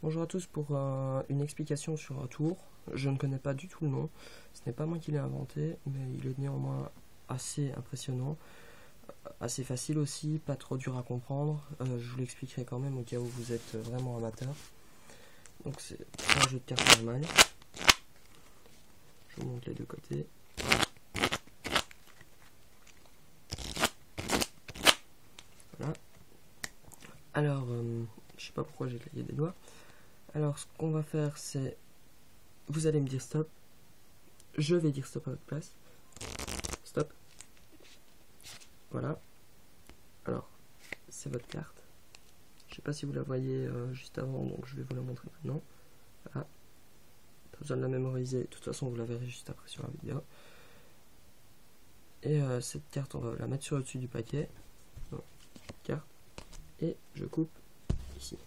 Bonjour à tous pour une explication sur un tour. Je ne connais pas du tout le nom, ce n'est pas moi qui l'ai inventé, mais il est néanmoins assez impressionnant, assez facile aussi, pas trop dur à comprendre. Je vous l'expliquerai quand même au cas où vous êtes vraiment amateur. Donc c'est un jeu de cartes normal. Je vous montre les deux côtés. Voilà. Alors, je sais pas pourquoi j'ai claqué des doigts. Alors, ce qu'on va faire, c'est... Vous allez me dire stop. Je vais dire stop à votre place. Stop. Voilà. Alors, c'est votre carte. Je sais pas si vous la voyez juste avant, donc je vais vous la montrer maintenant. Voilà. Pas besoin de la mémoriser. De toute façon, vous la verrez juste après sur la vidéo. Et cette carte, on va la mettre sur le dessus du paquet. Donc, carte. Et je coupe ici.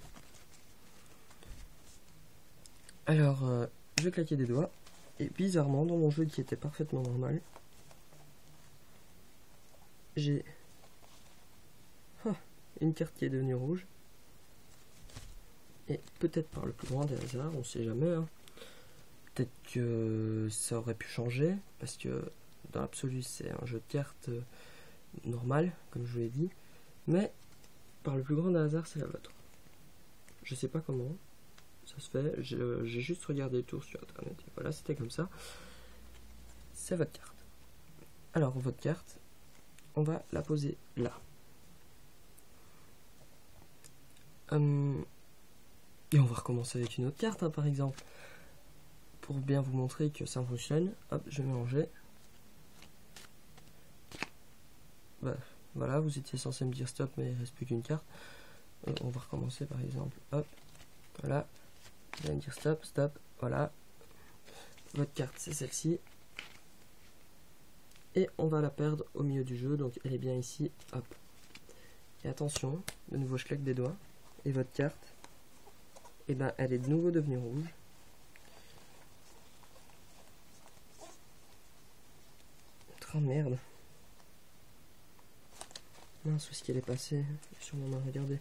Alors, je vais claquer des doigts. Et bizarrement, dans mon jeu qui était parfaitement normal, j'ai une carte qui est devenue rouge. Et peut-être par le plus grand des hasards, on sait jamais. Hein. Peut-être que ça aurait pu changer, parce que dans l'absolu, c'est un jeu de cartes normal, comme je vous l'ai dit. Mais par le plus grand des hasards, c'est la vôtre. Je sais pas comment ça se fait, j'ai juste regardé le tour sur internet. Et voilà, c'était comme ça. C'est votre carte. Alors, votre carte, on va la poser là. Et on va recommencer avec une autre carte, hein, par exemple. Pour bien vous montrer que ça fonctionne. Hop, je vais mélanger. Bah, voilà, vous étiez censé me dire stop, mais il ne reste plus qu'une carte. On va recommencer, par exemple. Hop, voilà. Vous allez me dire stop, stop, voilà. Votre carte, c'est celle-ci. Et on va la perdre au milieu du jeu, donc elle est bien ici. Hop. Et attention, de nouveau, je claque des doigts. Et votre carte, et ben, elle est de nouveau devenue rouge. Oh merde. Mince, où est-ce qu'elle est passée? Sur mon main, regardez.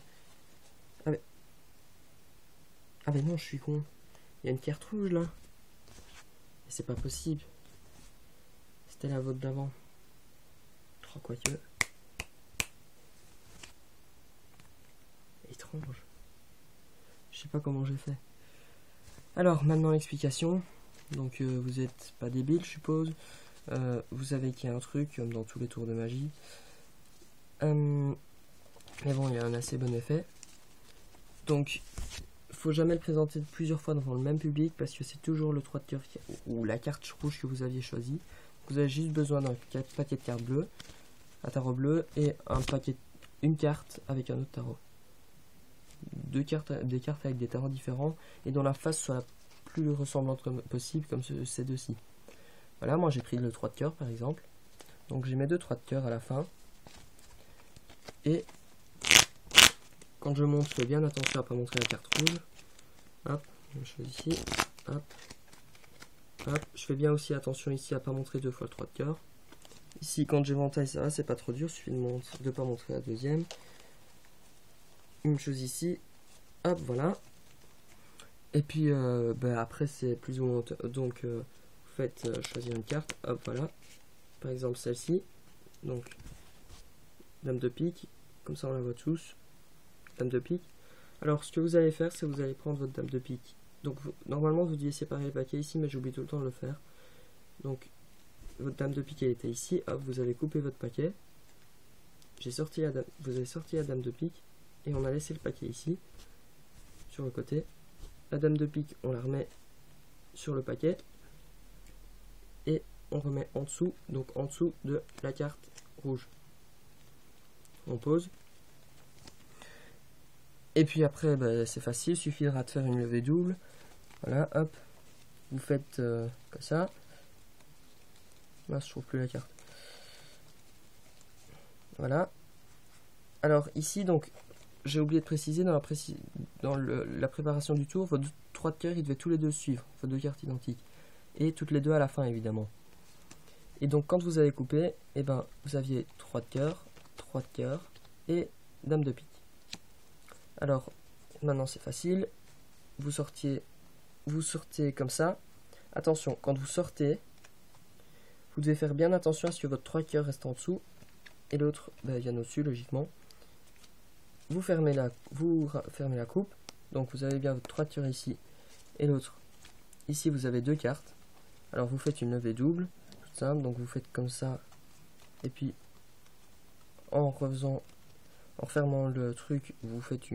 Ah mais non, je suis con. Il y a une carte rouge là. Et c'est pas possible. C'était la vôtre d'avant. Oh, quoique. Étrange. Je sais pas comment j'ai fait. Alors, maintenant l'explication. Donc, vous êtes pas débile, je suppose. Vous savez qu'il y a un truc, comme dans tous les tours de magie. Mais bon, il y a un assez bon effet. Donc, faut jamais le présenter plusieurs fois devant le même public parce que c'est toujours le 3 de cœur ou la carte rouge que vous aviez choisi. Vous avez juste besoin d'un paquet de cartes bleues, un tarot bleu et une carte avec un autre tarot. Des cartes avec des tarots différents et dont la face soit la plus ressemblante possible, comme ces deux-ci. Voilà, moi j'ai pris le 3 de cœur par exemple. Donc j'ai mes deux 3 de cœur à la fin. Et quand je montre, je fais bien attention à ne pas montrer la carte rouge. Hop, je choisis ici. Hop. Hop. Je fais bien aussi attention ici à ne pas montrer deux fois le 3 de cœur. Ici, quand j'éventaille, ça va, c'est pas trop dur. Il suffit de ne pas montrer la deuxième. Une chose ici. Hop, voilà. Et puis, après, c'est plus ou moins... Donc, vous faites choisir une carte. Hop, voilà. Par exemple, celle-ci. Donc, dame de pique. Comme ça, on la voit tous. Dame de pique. Alors, ce que vous allez faire, c'est que vous allez prendre votre dame de pique. Donc, normalement, vous deviez séparer les paquets ici, mais j'oublie tout le temps de le faire. Donc, votre dame de pique, elle était ici. Hop, vous allez couper votre paquet. Vous avez sorti la dame de pique. Et on a laissé le paquet ici, sur le côté. La dame de pique, on la remet sur le paquet. Et on remet en dessous, donc en dessous de la carte rouge. On pose. Et puis après, c'est facile, il suffira de faire une levée double. Voilà, hop. Vous faites comme ça. Mince, je trouve plus la carte. Voilà. Alors ici, donc, j'ai oublié de préciser, dans la préparation du tour, vos 3 de cœur, ils devaient tous les deux suivre, vos deux cartes identiques. Et toutes les deux à la fin, évidemment. Et donc, quand vous avez coupé, eh ben, vous aviez 3 de cœur et dame de pique. Alors, maintenant c'est facile. vous sortez comme ça. Attention, quand vous sortez, vous devez faire bien attention à ce que votre 3 cœurs reste en dessous et l'autre vienne au-dessus, logiquement. Vous fermez la coupe, donc vous avez bien votre 3 cœurs ici et l'autre. Ici, vous avez 2 cartes. Alors, vous faites une levée double, toute simple, donc vous faites comme ça, et puis en refermant le truc, vous faites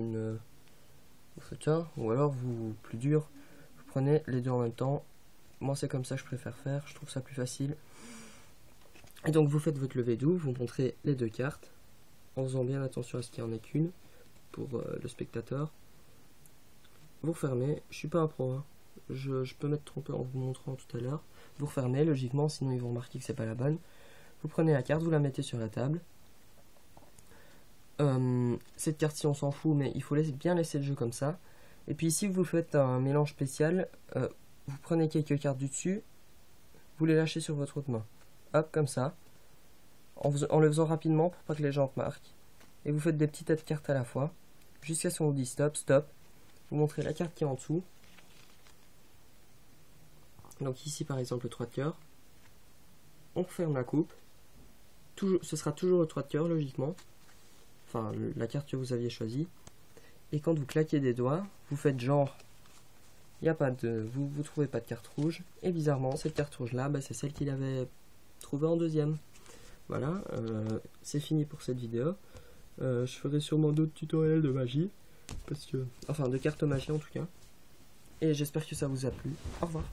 ça, ou alors plus dur, vous prenez les deux en même temps. Moi c'est comme ça que je préfère faire, je trouve ça plus facile. Et donc vous faites votre levée double, vous montrez les 2 cartes, en faisant bien attention à ce qu'il n'y en ait qu'une pour le spectateur. Vous refermez, je suis pas un pro, hein. Je peux m'être trompé en vous montrant tout à l'heure. Vous refermez logiquement, sinon ils vont remarquer que c'est pas la bonne. Vous prenez la carte, vous la mettez sur la table. Cette carte-ci on s'en fout, mais il faut bien laisser le jeu comme ça. Et puis ici vous faites un mélange spécial, vous prenez quelques cartes du dessus, vous les lâchez sur votre autre main, hop comme ça, en le faisant rapidement pour pas que les gens remarquent. Et vous faites des petits tas de cartes à la fois, jusqu'à ce qu'on vous dise stop, stop. Vous montrez la carte qui est en dessous. Donc ici par exemple le 3 de cœur. On referme la coupe. Ce sera toujours le 3 de cœur logiquement. Enfin la carte que vous aviez choisie. Et quand vous claquez des doigts, vous faites genre, vous trouvez pas de carte rouge. Et bizarrement, cette carte rouge là, c'est celle qu'il avait trouvée en deuxième. Voilà, c'est fini pour cette vidéo. Je ferai sûrement d'autres tutoriels de magie. Enfin de cartes magie en tout cas. Et j'espère que ça vous a plu. Au revoir.